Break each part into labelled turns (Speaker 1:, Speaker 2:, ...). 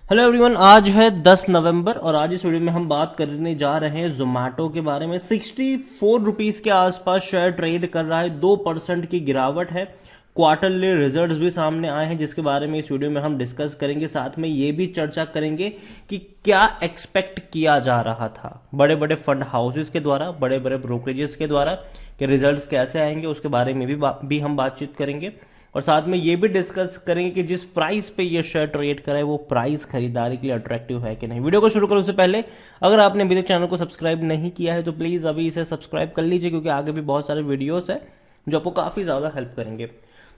Speaker 1: Hello everyone, आज है 10 नवंबर और आज इस वीडियो में हम बात करने जा रहे हैं जोमेटो के बारे में। 64 रुपीज के आसपास शेयर ट्रेड कर रहा है, 2% की गिरावट है। क्वार्टरली रिजल्ट्स भी सामने आए हैं जिसके बारे में इस वीडियो में हम डिस्कस करेंगे। साथ में ये भी चर्चा करेंगे कि क्या एक्सपेक्ट किया जा रहा था बड़े बड़े फंड हाउसेस के द्वारा, बड़े बड़े ब्रोकरेजेस के द्वारा, कि रिजल्ट्स कैसे आएंगे उसके बारे में भी हम बातचीत करेंगे। और साथ में ये भी डिस्कस करेंगे कि जिस प्राइस पे ये शेयर ट्रेड करा है वो प्राइस खरीदारी के लिए अट्रैक्टिव है कि नहीं। वीडियो को शुरू करने से पहले अगर आपने अभी तक चैनल को सब्सक्राइब नहीं किया है तो प्लीज अभी इसे सब्सक्राइब कर लीजिए, क्योंकि आगे भी बहुत सारे वीडियोस है जो आपको काफी ज्यादा हेल्प करेंगे।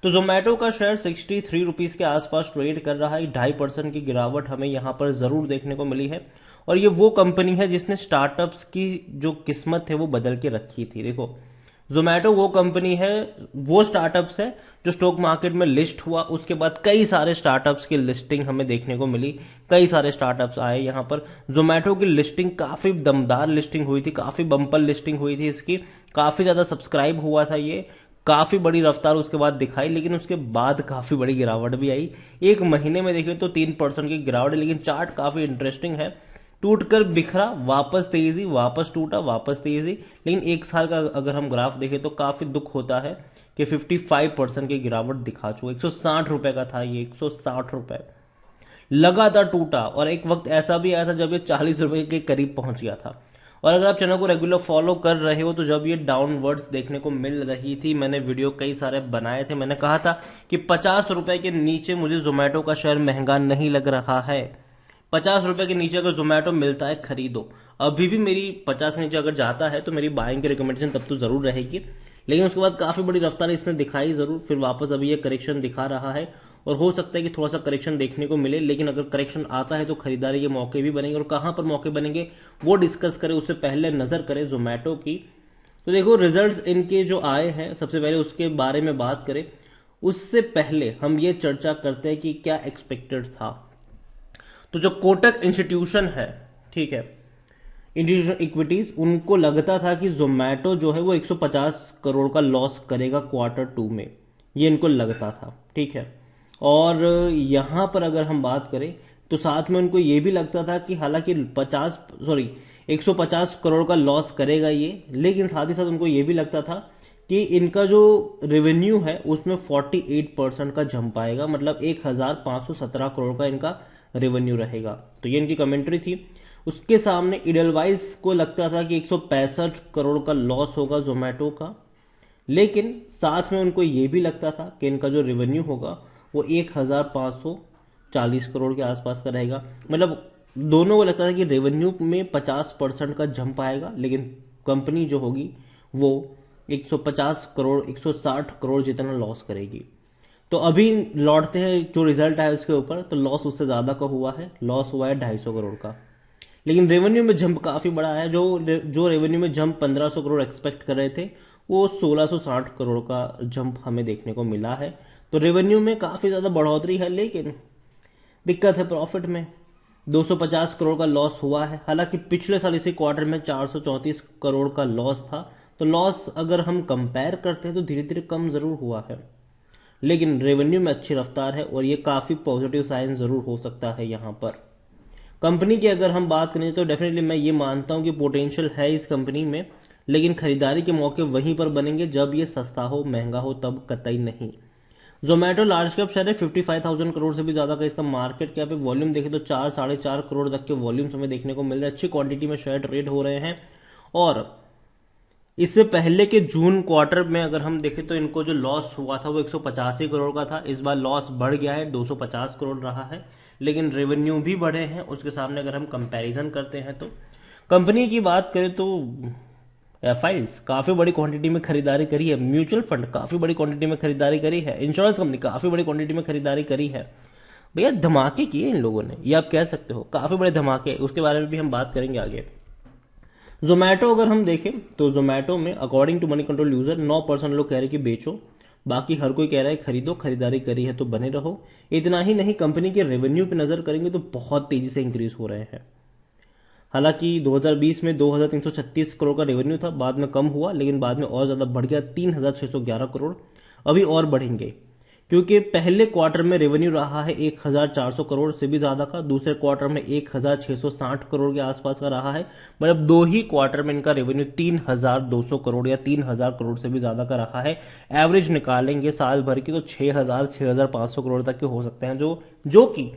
Speaker 1: तो जोमेटो का शेयर 63 रुपीज के आसपास ट्रेड कर रहा है। 2.5% की गिरावट हमें यहाँ पर जरूर देखने को मिली है। और ये वो कंपनी है जिसने स्टार्टअप्स की जो किस्मत है वो बदल के रखी थी। देखो, जोमेटो वो कंपनी है, वो स्टार्टअप्स है जो स्टॉक मार्केट में लिस्ट हुआ, उसके बाद कई सारे स्टार्टअप्स की लिस्टिंग हमें देखने को मिली। कई सारे स्टार्टअप्स आए यहाँ पर। जोमेटो की लिस्टिंग काफी दमदार लिस्टिंग हुई थी, काफी बम्पर लिस्टिंग हुई थी इसकी, काफी ज्यादा सब्सक्राइब हुआ था ये, काफी बड़ी रफ्तार उसके बाद दिखाई, लेकिन उसके बाद काफी बड़ी गिरावट भी आई। एक महीने में देखिए तो 3% की गिरावट है, लेकिन चार्ट काफी इंटरेस्टिंग है। टूटकर बिखरा, वापस तेजी, वापस टूटा, वापस तेजी। लेकिन एक साल का अगर हम ग्राफ देखें तो काफी दुख होता है कि 55% की गिरावट दिखा चुका। 160 रुपए का था ये, 160 रुपए लगातार टूटा। और एक वक्त ऐसा भी आया था जब ये 40 रुपए के करीब पहुंच गया था। और अगर आप चैनल को रेगुलर फॉलो कर रहे हो तो जब ये डाउनवर्ड्स देखने को मिल रही थी, मैंने वीडियो कई सारे बनाए थे, मैंने कहा था कि 50 रुपए के नीचे मुझे जोमेटो का शेयर महंगा नहीं लग रहा है। 50 रुपए के नीचे अगर जोमेटो मिलता है खरीदो। अभी भी मेरी 50 के नीचे अगर जाता है तो मेरी बाइंग की रिकमेंडेशन तब तो जरूर रहेगी, लेकिन उसके बाद काफी बड़ी रफ्तार इसने दिखाई जरूर, फिर वापस अभी ये करेक्शन दिखा रहा है। और हो सकता है कि थोड़ा सा करेक्शन देखने को मिले, लेकिन अगर करेक्शन आता है तो खरीदारी के मौके भी बनेंगे। और कहां पर मौके बनेंगे वो डिस्कस करें उससे पहले नजर करें जोमेटो की। तो देखो, रिजल्ट्स इनके जो आए हैं सबसे पहले उसके बारे में बात करें, उससे पहले हम ये चर्चा करते हैं कि क्या एक्सपेक्टेड था। तो जो कोटक इंस्टीट्यूशन है, ठीक है, इंडिविजुअल इक्विटीज, उनको लगता था कि जोमेटो जो है वो 150 करोड़ का लॉस करेगा क्वार्टर 2 में, ये इनको लगता था, ठीक है। और यहां पर अगर हम बात करें तो साथ में उनको ये भी लगता था कि हालांकि 150 करोड़ का लॉस करेगा ये, लेकिन साथ ही साथ उनको ये भी लगता था कि इनका जो रेवेन्यू है उसमें 48% का जंप आएगा, मतलब 1517 करोड़ का इनका रेवेन्यू रहेगा। तो ये इनकी कमेंट्री थी। उसके सामने इडलवाइज को लगता था कि 165 करोड़ का लॉस होगा जोमेटो का, लेकिन साथ में उनको यह भी लगता था कि इनका जो रेवेन्यू होगा वो 1540 करोड़ के आसपास का रहेगा। मतलब दोनों को लगता था कि रेवेन्यू में 50% का जंप आएगा, लेकिन कंपनी जो होगी वो 150 करोड़ 160 करोड़ जितना लॉस करेगी। तो अभी लौटते हैं जो रिजल्ट आया उसके ऊपर, तो लॉस उससे ज्यादा का हुआ है, लॉस हुआ है 250 करोड़ का। लेकिन रेवेन्यू में जंप काफी बड़ा है। जो रेवेन्यू में जंप 1500 करोड़ एक्सपेक्ट कर रहे थे वो 1660 करोड़ का जंप हमें देखने को मिला है। तो रेवेन्यू में काफी ज्यादा बढ़ोतरी है, लेकिन दिक्कत है प्रॉफिट में। 250 करोड़ का लॉस हुआ है। हालांकि पिछले साल इसी क्वार्टर में 434 करोड़ का लॉस था, तो लॉस अगर हम कंपेयर करते हैं तो धीरे धीरे कम जरूर हुआ है, लेकिन रेवेन्यू में अच्छी रफ्तार है और ये काफी पॉजिटिव साइन जरूर हो सकता है। यहां पर कंपनी की अगर हम बात करें तो डेफिनेटली मैं ये मानता हूं कि पोटेंशियल है इस कंपनी में, लेकिन खरीदारी के मौके वहीं पर बनेंगे जब ये सस्ता हो, महंगा हो, तब कतई नहीं। जोमेटो लार्ज कैप शेयर है, 55,000 करोड़ से भी ज्यादा का इसका मार्केट कैप है। वॉल्यूम देखें तो 4-4.5 करोड़ तक के वॉल्यूम्स हमें देखने को मिल रहे हैं। अच्छी क्वांटिटी में शेयर ट्रेड हो रहे हैं। और इससे पहले के जून क्वार्टर में अगर हम देखें तो इनको जो लॉस हुआ था वो 185 करोड़ का था। इस बार लॉस बढ़ गया है, 250 करोड़ रहा है, लेकिन रेवेन्यू भी बढ़े हैं उसके सामने अगर हम कंपैरिजन करते हैं तो। कंपनी की बात करें तो एफआईज काफी बड़ी क्वांटिटी में खरीदारी करी है, म्यूचुअल फंड काफी बड़ी क्वांटिटी में खरीदारी करी है, इंश्योरेंस कंपनी काफी बड़ी क्वांटिटी में खरीदारी करी है। भैया धमाके किए इन लोगों ने, ये आप कह सकते हो, काफी बड़े धमाके। उसके बारे में भी हम बात करेंगे आगे। जोमेटो अगर हम देखें तो जोमेटो में according to Moneycontrol user 9% लोग कह रहे कि बेचो, बाकी हर कोई कह रहा है खरीदो, खरीदारी करी है तो बने रहो। इतना ही नहीं, कंपनी के रेवेन्यू पे नजर करेंगे तो बहुत तेजी से इंक्रीज हो रहे हैं। हालांकि 2020 में 2336 करोड़ का रेवेन्यू था, बाद में कम हुआ, लेकिन बाद में और ज्यादा बढ़ गया 3611 करोड़। अभी और बढ़ेंगे क्योंकि पहले क्वार्टर में रेवेन्यू रहा है 1400 करोड़ से भी ज्यादा का, दूसरे क्वार्टर में 1660 करोड़ के आसपास का रहा है। मतलब दो ही क्वार्टर में इनका रेवेन्यू 3200 करोड़ या 3000 करोड़ से भी ज्यादा का रहा है। एवरेज निकालेंगे साल भर की तो 6500 करोड़ तक के हो सकते हैं, जो कि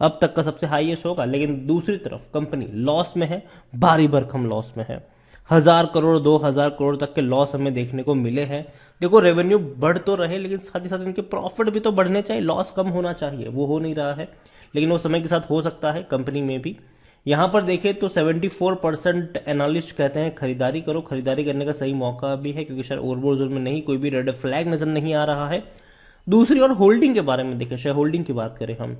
Speaker 1: अब तक का सबसे हाईएस्ट होगा। लेकिन दूसरी तरफ कंपनी लॉस में है, भारी भरकम लॉस में है। 1000 करोड़ 2000 करोड़ तक के लॉस हमें देखने को मिले हैं। देखो रेवेन्यू बढ़ तो रहे, लेकिन साथ ही साथ इनके प्रॉफिट भी तो बढ़ने चाहिए, लॉस कम होना चाहिए, वो हो नहीं रहा है। लेकिन वो समय के साथ हो सकता है कंपनी में भी। यहां पर देखें तो 74% एनालिस्ट कहते हैं खरीदारी करो। खरीदारी करने का सही मौका भी है, क्योंकि शायद ओवरबोर्ड जोन में नहीं, कोई भी रेड फ्लैग नजर नहीं आ रहा है। दूसरी ओर होल्डिंग के बारे में देखें, शेयर होल्डिंग की बात करें हम,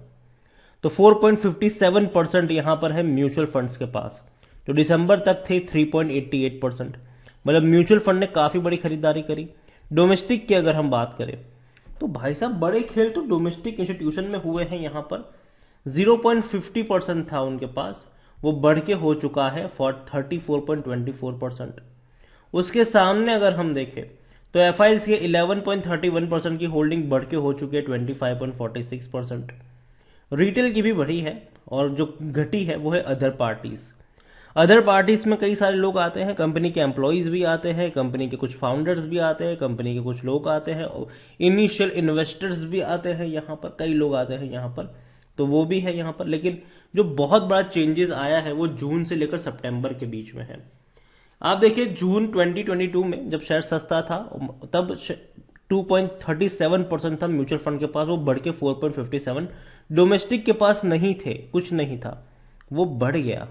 Speaker 1: तो 4.57% यहां पर है म्यूचुअल फंड्स के पास, जो दिसंबर तक थे 3.88%। मतलब म्यूचुअल फंड ने काफी बड़ी खरीदारी करी। डोमेस्टिक की अगर हम बात करें तो भाई साहब बड़े खेल तो डोमेस्टिक इंस्टीट्यूशन में हुए हैं। यहां पर 0.50% था उनके पास, वो बढ़ के हो चुका है 34.24%। उसके सामने अगर हम देखें तो एफ के 11.31% की होल्डिंग बढ़ के हो चुकी है 25.46%। रिटेल की भी बढ़ी है, और जो घटी है वो है अदर पार्टीज। अदर पार्टीज में कई सारे लोग आते हैं, कंपनी के एम्प्लॉयज भी आते हैं, कंपनी के कुछ फाउंडर्स भी आते हैं, कंपनी के कुछ लोग आते हैं, इनिशियल इन्वेस्टर्स भी आते हैं, यहाँ पर कई लोग आते हैं यहाँ पर, तो वो भी है यहाँ पर। लेकिन जो बहुत बड़ा चेंजेस आया है वो जून से लेकर सितंबर के बीच में है। आप देखिए जून 2022 में जब शेयर सस्ता था तब 2.37% था म्यूचुअल फंड के पास, वो बढ़ के 4.57। डोमेस्टिक के पास नहीं थे, कुछ नहीं था, वो बढ़ गया।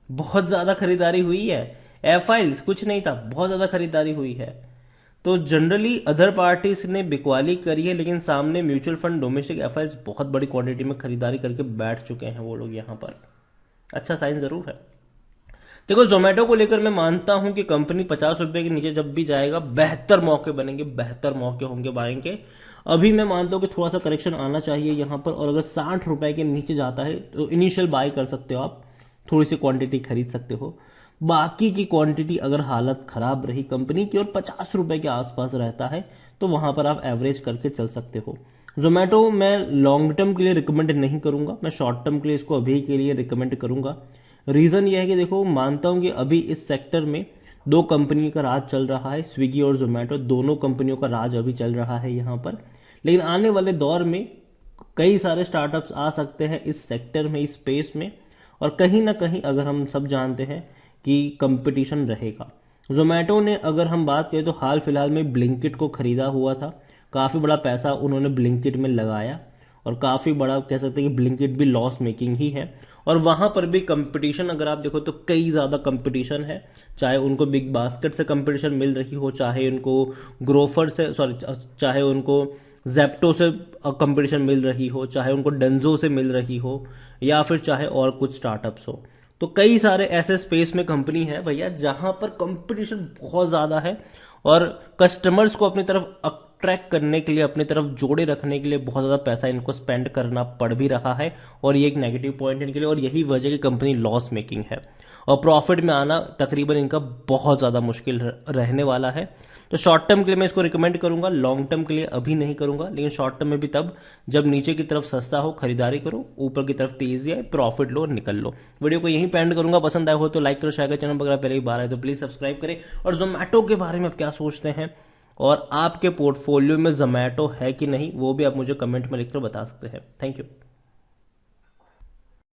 Speaker 1: बहुत ज्यादा खरीदारी हुई है। एफआईएल्स कुछ नहीं था, बहुत ज्यादा खरीदारी हुई है। तो जनरली अदर पार्टीज ने बिकवाली करी है, लेकिन सामने म्यूचुअल फंड डोमेस्टिक एफआईएल्स बहुत बड़ी क्वांटिटी में खरीदारी करके बैठ चुके हैं वो लोग यहाँ पर। अच्छा साइन जरूर है। देखो जोमेटो को लेकर मैं मानता हूं कि कंपनी 50 रुपए के नीचे जब भी जाएगा बेहतर मौके बनेंगे, बेहतर मौके होंगे बाइंग के। अभी मैं मानता हूं कि थोड़ा सा करेक्शन आना चाहिए यहां पर, और अगर 60 रुपए के नीचे जाता है तो इनिशियल बाय कर सकते हो आप, थोड़ी सी क्वांटिटी खरीद सकते हो। बाकी की क्वांटिटी अगर हालत खराब रही कंपनी की और 50 रुपए के आसपास रहता है तो वहां पर आप एवरेज करके चल सकते हो। जोमेटो मैं लॉन्ग टर्म के लिए रिकमेंड नहीं करूंगा, मैं शॉर्ट टर्म के लिए इसको अभी के लिए रिकमेंड करूंगा। रीजन ये है कि देखो मानता हूं कि अभी इस सेक्टर में दो कंपनी का राज चल रहा है, स्विगी और जोमेटो, दोनों कंपनियों का राज अभी चल रहा है यहां पर। लेकिन आने वाले दौर में कई सारे स्टार्टअप्स आ सकते हैं इस सेक्टर में, इस स्पेस में, और कहीं ना कहीं अगर हम सब जानते हैं कि कंपटीशन रहेगा। जोमेटो ने अगर हम बात करें तो हाल फिलहाल में ब्लिंकिट को खरीदा हुआ था, काफी बड़ा पैसा उन्होंने ब्लिंकिट में लगाया, और काफी बड़ा कह सकते हैं कि ब्लिंकिट भी लॉस मेकिंग ही है। और वहां पर भी कंपटीशन अगर आप देखो तो कई ज्यादा कंपटीशन है, चाहे उनको बिग बास्केट से कंपटीशन मिल रही हो, चाहे उनको ग्रोफर से चाहे उनको जेप्टो से कंपटीशन मिल रही हो, चाहे उनको डेंजो से मिल रही हो, या फिर चाहे और कुछ स्टार्टअप्स हो। तो कई सारे ऐसे स्पेस में कंपनी है भैया जहां पर कंपटीशन बहुत ज्यादा है, और कस्टमर्स को अपनी तरफ अट्रैक्ट करने के लिए, अपनी तरफ जोड़े रखने के लिए बहुत ज्यादा पैसा इनको स्पेंड करना पड़ भी रहा है, और ये एक नेगेटिव पॉइंट है इनके लिए, और यही वजह की कंपनी लॉस मेकिंग है, और प्रॉफिट में आना तकरीबन इनका बहुत ज्यादा मुश्किल रहने वाला है। तो शॉर्ट टर्म के लिए मैं इसको रिकमेंड करूंगा, लॉन्ग टर्म के लिए अभी नहीं करूंगा। लेकिन शॉर्ट टर्म में भी तब जब नीचे की तरफ सस्ता हो खरीदारी करो, ऊपर की तरफ तेजी आए प्रॉफिट लो और निकल लो। वीडियो को यहीं पे एंड करूंगा, पसंद आया हो तो लाइक करो, शेयर करो, चैनल वगैरह पहले ही बार आए तो प्लीज सब्सक्राइब करें। और जोमेटो के बारे में आप क्या सोचते हैं, और आपके पोर्टफोलियो में जोमेटो है कि नहीं, वो भी आप मुझे कमेंट में लिखकर बता सकते हैं। Thank you.